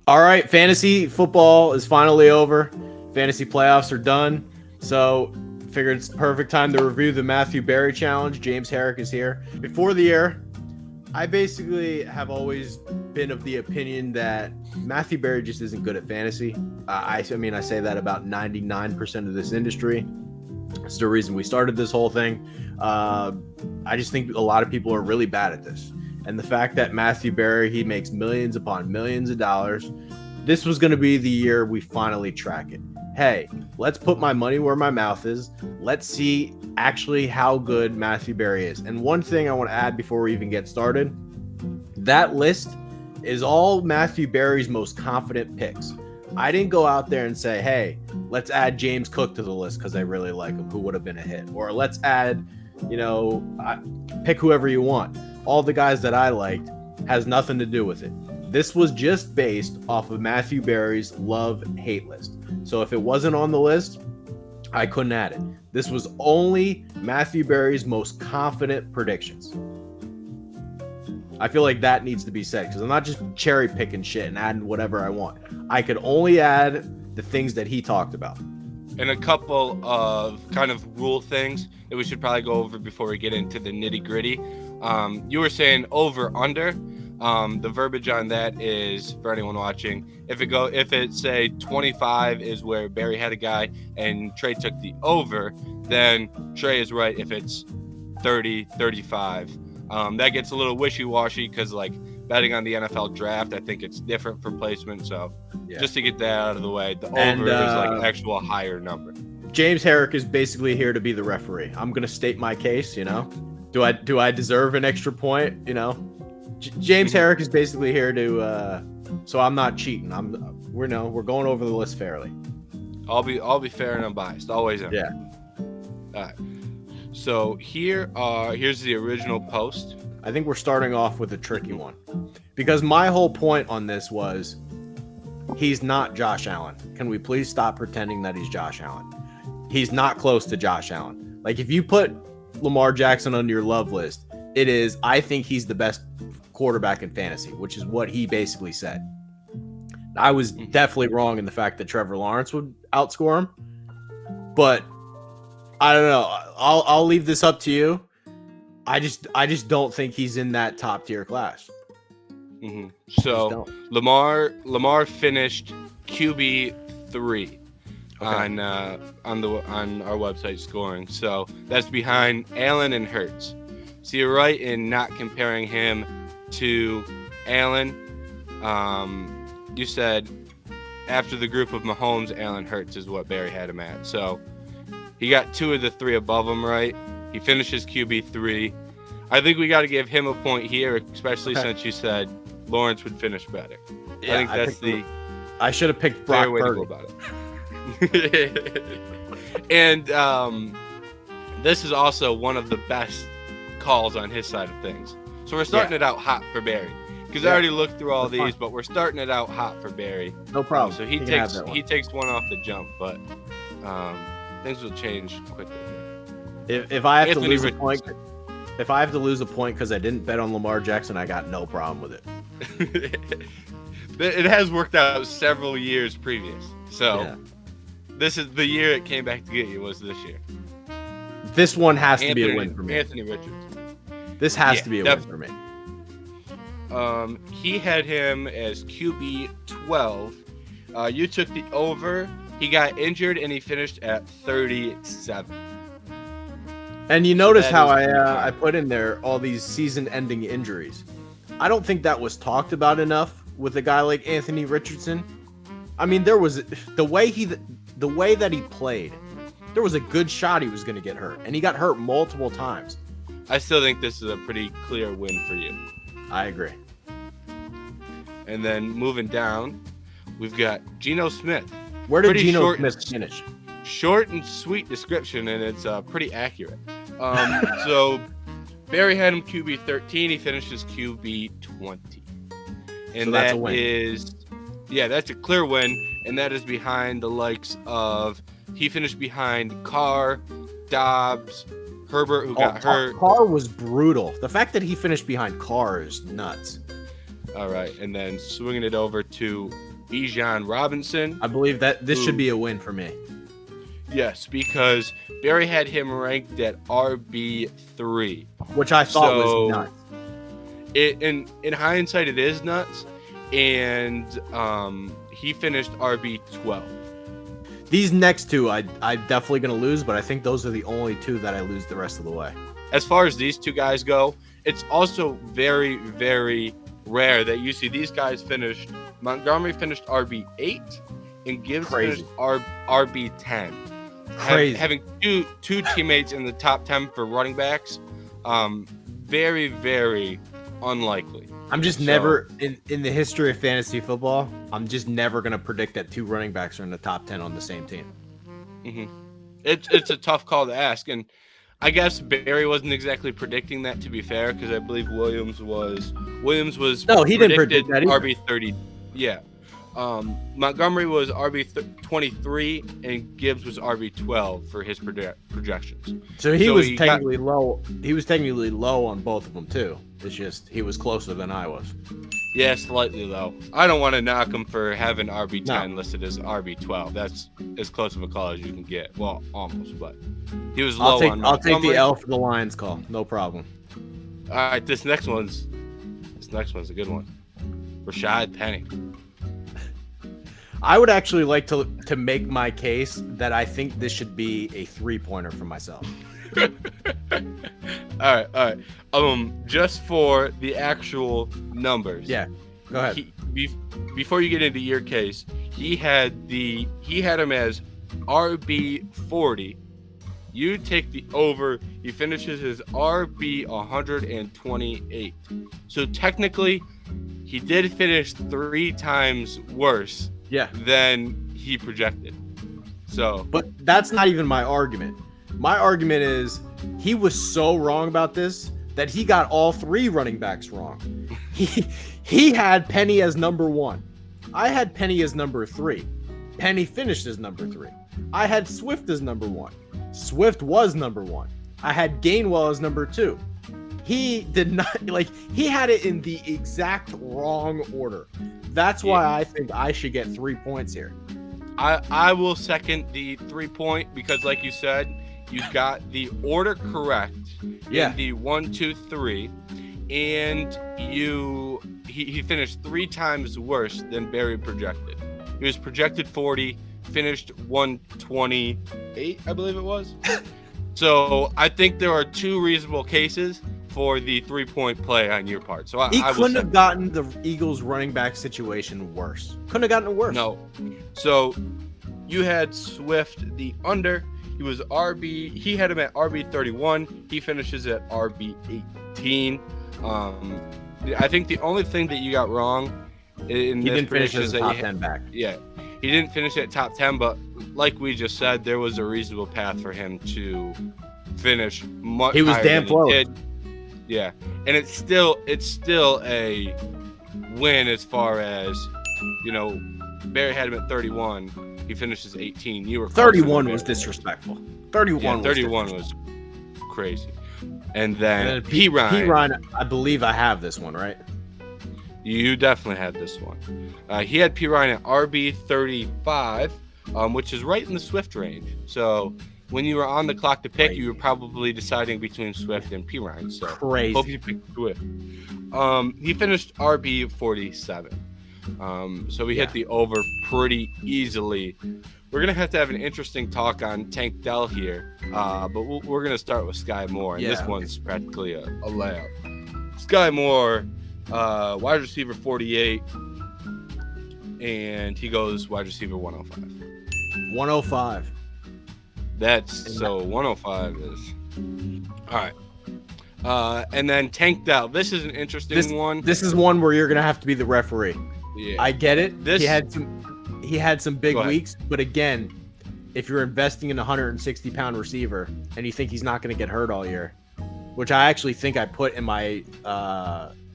All right, fantasy football is finally over. Fantasy playoffs are done. So, figured it's the perfect time to review the Matthew Berry challenge. James Herrick is here. Before the year, I basically have always been of the opinion that Matthew Berry just isn't good at fantasy. I mean, I say that about 99% of this industry. It's the reason we started this whole thing. I just think a lot of people are really bad at this. And the fact that Matthew Berry, he makes millions upon millions of dollars. This was going to be the year we finally track it. Hey, let's put my money where my mouth is. Let's see actually how good Matthew Berry is. And one thing I want to add before we even get started, that list is all Matthew Berry's most confident picks. I didn't go out there and say, hey, let's add James Cook to the list because I really like him, who would have been a hit. Or let's add, pick whoever you want. All the guys that I liked has nothing to do with it. This was just based off of Matthew Berry's love-hate list. So if it wasn't on the list, I couldn't add it. This was only Matthew Berry's most confident predictions. I feel like that needs to be said because I'm not just cherry picking shit and adding whatever I want. I could only add the things that he talked about. And a couple of kind of rule things that we should probably go over before we get into the nitty gritty. You were saying over under. The verbiage on that is, for anyone watching, if it say 25 is where Berry had a guy and Trey took the over, then Trey is right if it's 30, 35. That gets a little wishy-washy because, like, betting on the NFL draft, I think it's different for placement. So just to get that out of the way, the over is like an actual higher number. James Herrick is basically here to be the referee. I'm going to state my case, Do I deserve an extra point, James Herrick is basically here to so I'm not cheating. We're going over the list fairly. I'll be fair and unbiased. Always am. Yeah. All right. So here's the original post. I think we're starting off with a tricky one because my whole point on this was he's not Josh Allen. Can we please stop pretending that he's Josh Allen? He's not close to Josh Allen. Like if you put Lamar Jackson on your love list, it is, I think he's the best quarterback in fantasy, which is what he basically said. I was definitely wrong in the fact that Trevor Lawrence would outscore him, but I don't know. I'll leave this up to you. I just don't think he's in that top tier class. Mm-hmm. So Lamar finished QB3 on our website scoring. So that's behind Allen and Hurts. So you're right in not comparing him to Allen. You said after the group of Mahomes, Allen Hurts is what Berry had him at. So he got two of the three above him, right? He finishes QB3. I think we got to give him a point here, especially since you said Lawrence would finish better. Yeah, I think that's I should have picked Brock fair way to go about it. And this is also one of the best calls on his side of things. So we're starting it out hot for Berry because I already looked through all these, but we're starting it out hot for Berry. No problem. So he takes one off the jump, but things will change quickly. If I have to lose a point, because I didn't bet on Lamar Jackson, I got no problem with it. It has worked out several years previous. So this is the year it came back to get you. Was this year? This one has to be a win for me. Anthony Richardson. This has to be a win for me. He had him as QB 12. You took the over. He got injured and he finished at 37. And you notice how I put in there all these season-ending injuries. I don't think that was talked about enough with a guy like Anthony Richardson. I mean, there was the way that he played. There was a good shot he was going to get hurt, and he got hurt multiple times. I still think this is a pretty clear win for you. I agree. And then moving down, we've got Geno Smith. Where did Geno Smith finish? Short and sweet description, and it's pretty accurate. So Berry had him QB 13. He finishes QB 20, and so that's a win. That's a clear win, and that is behind the likes of. He finished behind Carr, Dobbs, Herbert, who got hurt. Carr was brutal. The fact that he finished behind Carr is nuts. All right, and then swinging it over to Bijan Robinson. I believe that this should be a win for me. Yes, because Barry had him ranked at RB3. Which I thought was nuts. In hindsight, it is nuts. And he finished RB12. These next two, I'm definitely going to lose, but I think those are the only two that I lose the rest of the way. As far as these two guys go, it's also very, very rare that you see these guys finished. Montgomery finished RB8 and Gibbs finished RB10. Having two teammates in the top 10 for running backs, very, very unlikely. I'm just never, in the history of fantasy football, I'm just never going to predict that two running backs are in the top 10 on the same team. Mm-hmm. It's a tough call to ask, and I guess Barry wasn't exactly predicting that, to be fair, because I believe Williams was no, he didn't predict that either. RB30. Yeah. Montgomery was RB23 and Gibbs was RB12 for his projections. So he was technically low. He was technically low on both of them too. It's just he was closer than I was. Yeah, slightly low. I don't want to knock him for having RB10 listed as RB12. That's as close of a call as you can get. Well, almost, but he was low on Montgomery. I'll take the L for the Lions call. No problem. All right, this next one's a good one. Rashod Penny. I would actually like to make my case that I think this should be a 3-pointer for myself. All right. Just for the actual numbers. Yeah. Go ahead. Before you get into your case, he had him as RB40. You take the over. He finishes his RB 128. So technically, he did finish 3 times worse. Yeah. Than he projected. So, but that's not even my argument. My argument is he was so wrong about this that he got all 3 running backs wrong. He had Penny as number 1. I had Penny as number 3. Penny finished as number 3. I had Swift as number 1. Swift was number 1. I had Gainwell as number 2. He did not, he had it in the exact wrong order. That's why I think I should get 3 points here. I will second the 3-point because, like you said, you got the order correct in the 1, 2, 3, and he finished 3 times worse than Barry projected. He was projected 40, finished 128, I believe it was. So I think there are 2 reasonable cases for the 3-point play on your part. So he couldn't have gotten the Eagles running back situation worse. Couldn't have gotten it worse. No. So you had Swift the under. He had him at RB 31. He finishes at RB 18. I think the only thing that you got wrong in he this didn't finish as is top 10 back. Yeah. He didn't finish at top 10, but like we just said, there was a reasonable path for him to finish much He was higher damn than close. He did. Yeah, and it's still a win as far as, Barry had him at 31. He finishes 18. You were 31 was disrespectful. 31 was crazy. And then Perine. Perine, I believe I have this one, right? You definitely had this one. He had Perine at RB 35, which is right in the Swift range. So when you were on the clock to pick, you were probably deciding between Swift and Perine. So crazy. Hope you picked Swift. He finished RB 47. So we hit the over pretty easily. We're going to have an interesting talk on Tank Dell here. But we're going to start with Skyy Moore. And this one's practically a layout. Skyy Moore, wide receiver 48. And he goes wide receiver 105. 105. 105 is all right. And then Tank Dell. This is an interesting one. This is one where you're gonna have to be the referee. Yeah, I get it. He had some big Go ahead. weeks, but again, if you're investing in a 160-pound receiver and you think he's not gonna get hurt all year, which I actually think I put in my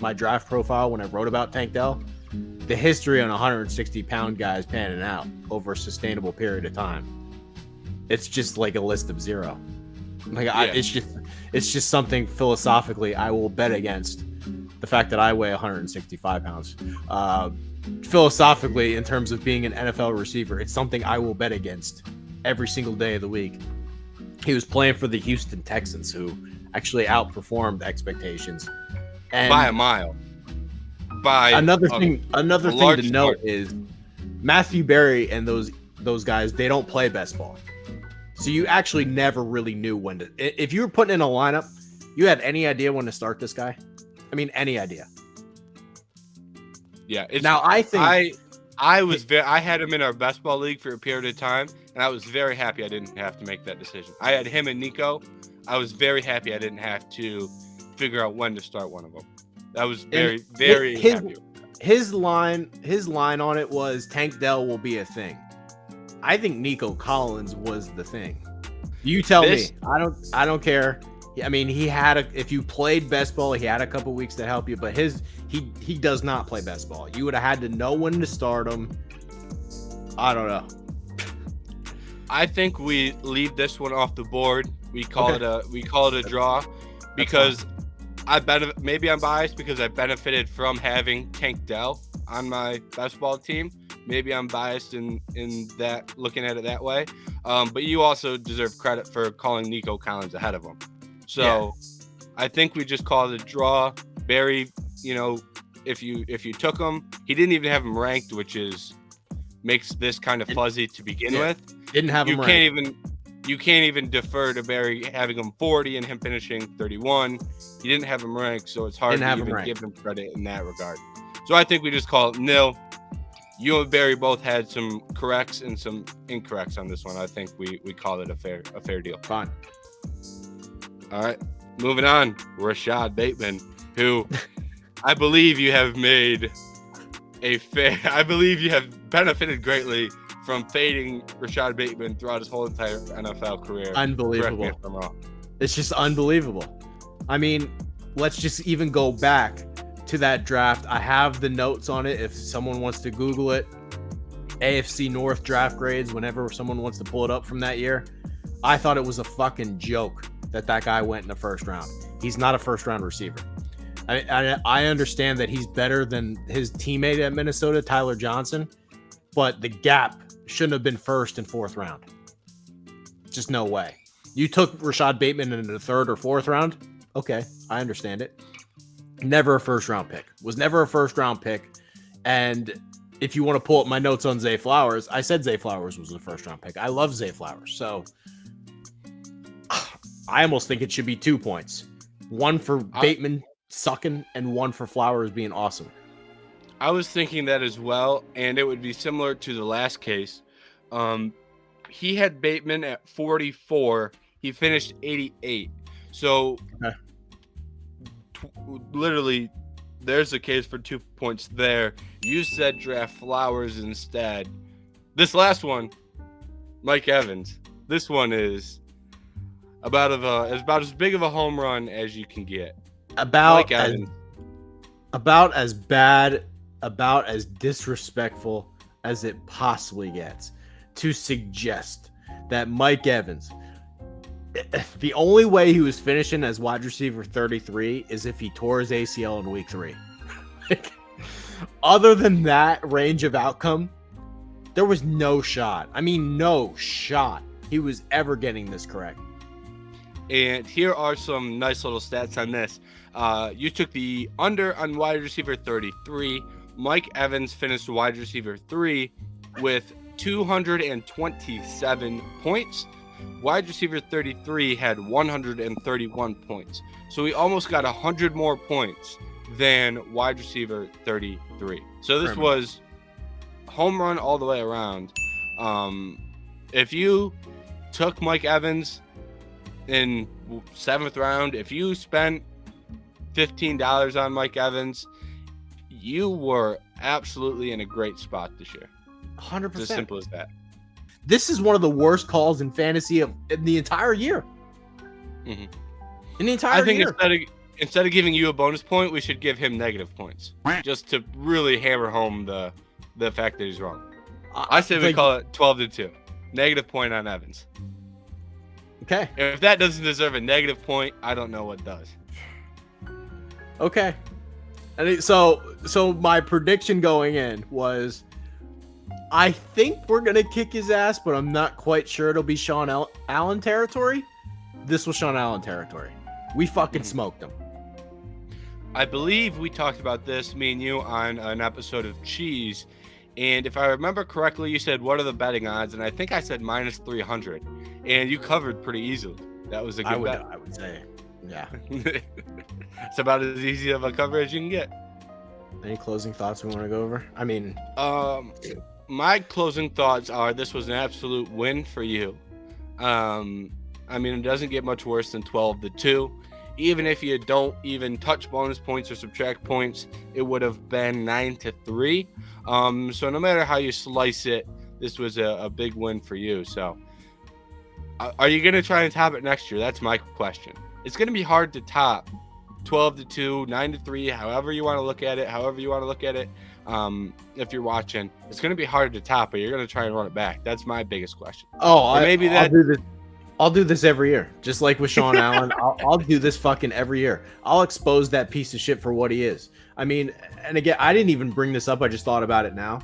my draft profile when I wrote about Tank Dell, the history on 160-pound guys panning out over a sustainable period of time. It's just like a list of 0. It's just something philosophically I will bet against the fact that I weigh 165 pounds. Philosophically, in terms of being an NFL receiver, it's something I will bet against every single day of the week. He was playing for the Houston Texans, who actually outperformed expectations. And by a mile. By another thing to note is Matthew Berry and those guys, they don't play best ball. So you actually never really knew when to. If you were putting in a lineup, you had any idea when to start this guy? I mean, any idea? Yeah. Now I think I had him in our best ball league for a period of time, and I was very happy I didn't have to make that decision. I had him and Nico. I was very happy I didn't have to figure out when to start one of them. I was very happy. His line on it was Tank Dell will be a thing. I think Nico Collins was the thing. You tell me. I don't care. I mean, if you played best ball, he had a couple weeks to help you, but he does not play best ball. You would have had to know when to start him. I don't know. I think we leave this one off the board. We call it a draw because maybe I'm biased because I benefited from having Tank Dell on my best ball team. Maybe I'm biased in that, looking at it that way. But you also deserve credit for calling Nico Collins ahead of him. So I think we just call it a draw. Barry, if you took him, he didn't even have him ranked, which makes this kind of fuzzy to begin with. Didn't have him ranked. You can't even defer to Barry having him 40 and him finishing 31. He didn't have him ranked, so it's hard to even give him credit in that regard. So I think we just call it nil. You and Barry both had some corrects and some incorrects on this one. I think we call it a fair deal. Fine. All right, moving on. Rashod Bateman, who I believe you have I believe you have benefited greatly from fading Rashod Bateman throughout his whole entire NFL career. Unbelievable. It's just unbelievable. I mean, let's just even go back to that draft. I have the notes on it if someone wants to Google it. AFC North draft grades, whenever someone wants to pull it up from that year. I thought it was a fucking joke that guy went in the first round. He's not a first round receiver. I understand that he's better than his teammate at Minnesota, Tyler Johnson, but the gap shouldn't have been first and fourth round. Just no way. You took Rashod Bateman in the third or fourth round. Okay, I understand it. Never a first round pick. Was never a first round pick. And if you want to pull up my notes on Zay Flowers, I said Zay Flowers was a first round pick. I love Zay Flowers. So I almost think it should be 2 points. One for Bateman sucking and one for Flowers being awesome. I was thinking that as well, and it would be similar to the last case. He had Bateman at 44. He finished 88. So literally, there's a case for 2 points there. You said draft Flowers instead. This last one, Mike Evans. This one is about as big of a home run as you can get. About as bad, about as disrespectful as it possibly gets to suggest that Mike Evans, the only way he was finishing as wide receiver 33 is if he tore his ACL in week 3. Other than that range of outcome, there was no shot. I mean, no shot he was ever getting this correct. And here are some nice little stats on this. You took the under on wide receiver 33. Mike Evans finished wide receiver 3 with 227 points. Wide receiver 33 had 131 points. So he almost got 100 more points than wide receiver 33. So this was home run all the way around. If you took Mike Evans in 7th round, if you spent $15 on Mike Evans, you were absolutely in a great spot this year. 100%. It's as simple as that. This is one of the worst calls in fantasy in the entire year. Mm-hmm. In the entire year. I think instead of giving you a bonus point, we should give him negative points, just to really hammer home the fact that he's wrong. I say we call it 12-2. Negative point on Evans. Okay. If that doesn't deserve a negative point, I don't know what does. Okay. So my prediction going in was, I think we're gonna kick his ass, but I'm not quite sure it'll be Sean Allen territory. This was Sean Allen territory. We fucking smoked him. I believe we talked about this, me and you, on an episode of Cheese. And if I remember correctly, you said, what are the betting odds? And I think I said minus 300. And you covered pretty easily. That was a good bet. I would say, yeah. It's about as easy of a cover as you can get. Any closing thoughts we want to go over? I mean, my closing thoughts are this was an absolute win for you. I mean, it doesn't get much worse than 12-2. Even if you don't even touch bonus points or subtract points, it would have been 9-3. So no matter how you slice it, this was a big win for you. So are you going to try and top it next year? That's my question. It's going to be hard to top 12-2, 9-3, however you want to look at it. If you're watching, it's going to be hard to top, but you're going to try and run it back. That's my biggest question. I'll do this every year, just like with Sean Allen. I'll do this fucking every year. I'll expose that piece of shit for what he is. I mean, and again, I didn't even bring this up. I just thought about it now.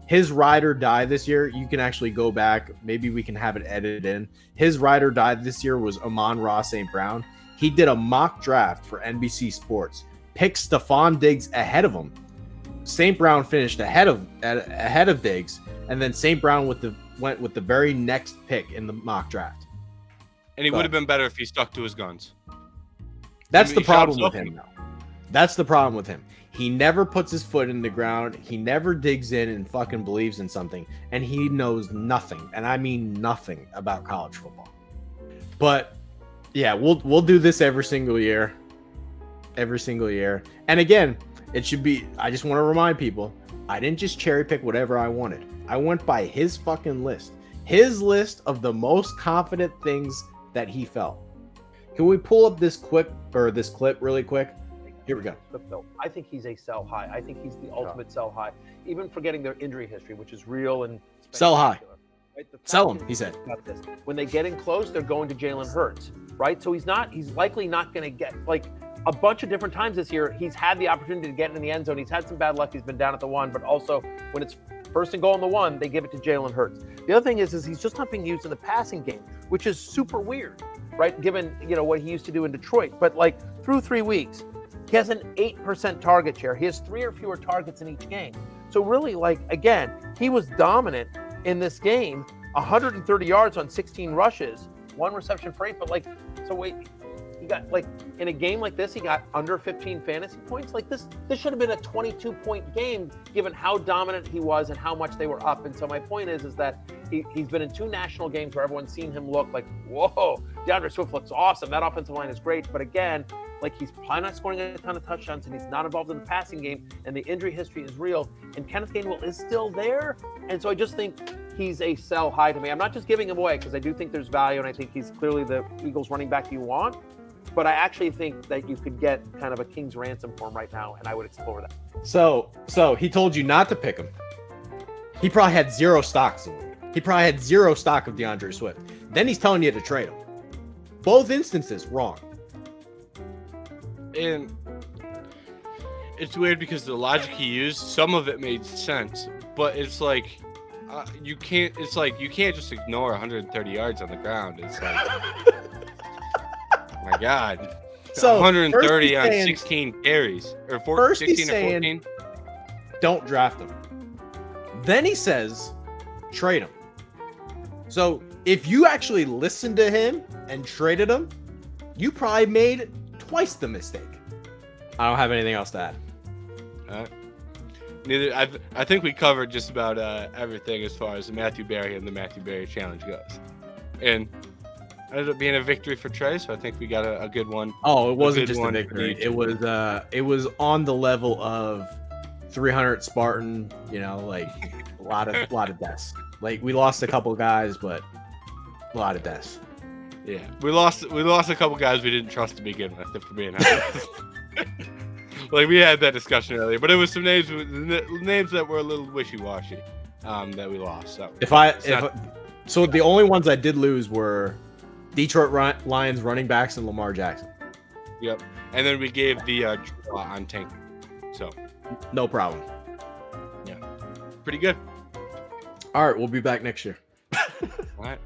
His ride or die this year, you can actually go back. Maybe we can have it edited in. His ride or die this year was Amon-Ra St. Brown. He did a mock draft for NBC Sports, picked Stephon Diggs ahead of him. St. Brown finished ahead of Diggs, and then St. Brown went with the very next pick in the mock draft. And he would have been better if he stuck to his guns. That's the problem with him, though. That's the problem with him. He never puts his foot in the ground. He never digs in and fucking believes in something. And he knows nothing, and I mean nothing, about college football. But, yeah, we'll do this every single year. Every single year. And again, it should be, I just want to remind people, I didn't just cherry pick whatever I wanted. I went by his fucking list. His list of the most confident things that he felt. Can we pull up this clip really quick? Here we go. I think he's a sell high. I think he's the ultimate sell high. Even forgetting their injury history, which is real and sell high. Right? Sell him, he said. When they get in close, they're going to Jalen Hurts, right? So he's likely not going to get, like, a bunch of different times this year, he's had the opportunity to get in the end zone. He's had some bad luck. He's been down at the one, but also when it's first and goal on the one, they give it to Jalen Hurts. The other thing is he's just not being used in the passing game, which is super weird, right? Given, what he used to do in Detroit. But like through 3 weeks, he has an 8% target share. He has 3 or fewer targets in each game. So really, like, again, he was dominant in this game, 130 yards on 16 rushes, 1 reception for 8. But like, so wait, he got, like, in a game like this, he got under 15 fantasy points. Like this should have been a 22-point game given how dominant he was and how much they were up. And so my point is that he's been in 2 national games where everyone's seen him look like, whoa, DeAndre Swift looks awesome. That offensive line is great. But again, like, he's probably not scoring a ton of touchdowns, and he's not involved in the passing game, and the injury history is real, and Kenneth Gainwell is still there. And so I just think he's a sell high to me. I'm not just giving him away because I do think there's value, and I think he's clearly the Eagles running back you want. But I actually think that you could get kind of a king's ransom for him right now, and I would explore that. So he told you not to pick him. He probably had 0 stocks in him. He probably had 0 stock of DeAndre Swift. Then he's telling you to trade him. Both instances wrong. And it's weird because the logic he used, some of it made sense, but it's like you can't just ignore 130 yards on the ground. It's like, my God, so 130 on 16 carries or 16 or 14. Don't draft him. Then he says, trade him. So if you actually listened to him and traded him, you probably made twice the mistake. I don't have anything else to add. Neither. I think we covered just about everything as far as the Matthew Berry and the Matthew Berry challenge goes, and it ended up being a victory for Trey. So I think we got a good one. Oh, it wasn't just a victory. It was on the level of 300 Spartan. Like a lot of deaths. Like, we lost a couple guys, but a lot of deaths. Yeah, we lost a couple guys we didn't trust to begin with, if we're being honest. Like, we had that discussion earlier, but it was some names that were a little wishy-washy that we lost. So the only ones I did lose were Detroit Lions running backs and Lamar Jackson. Yep, and then we gave the draw on Tank. So, No problem. yeah, pretty good. All right, we'll be back next year. All right.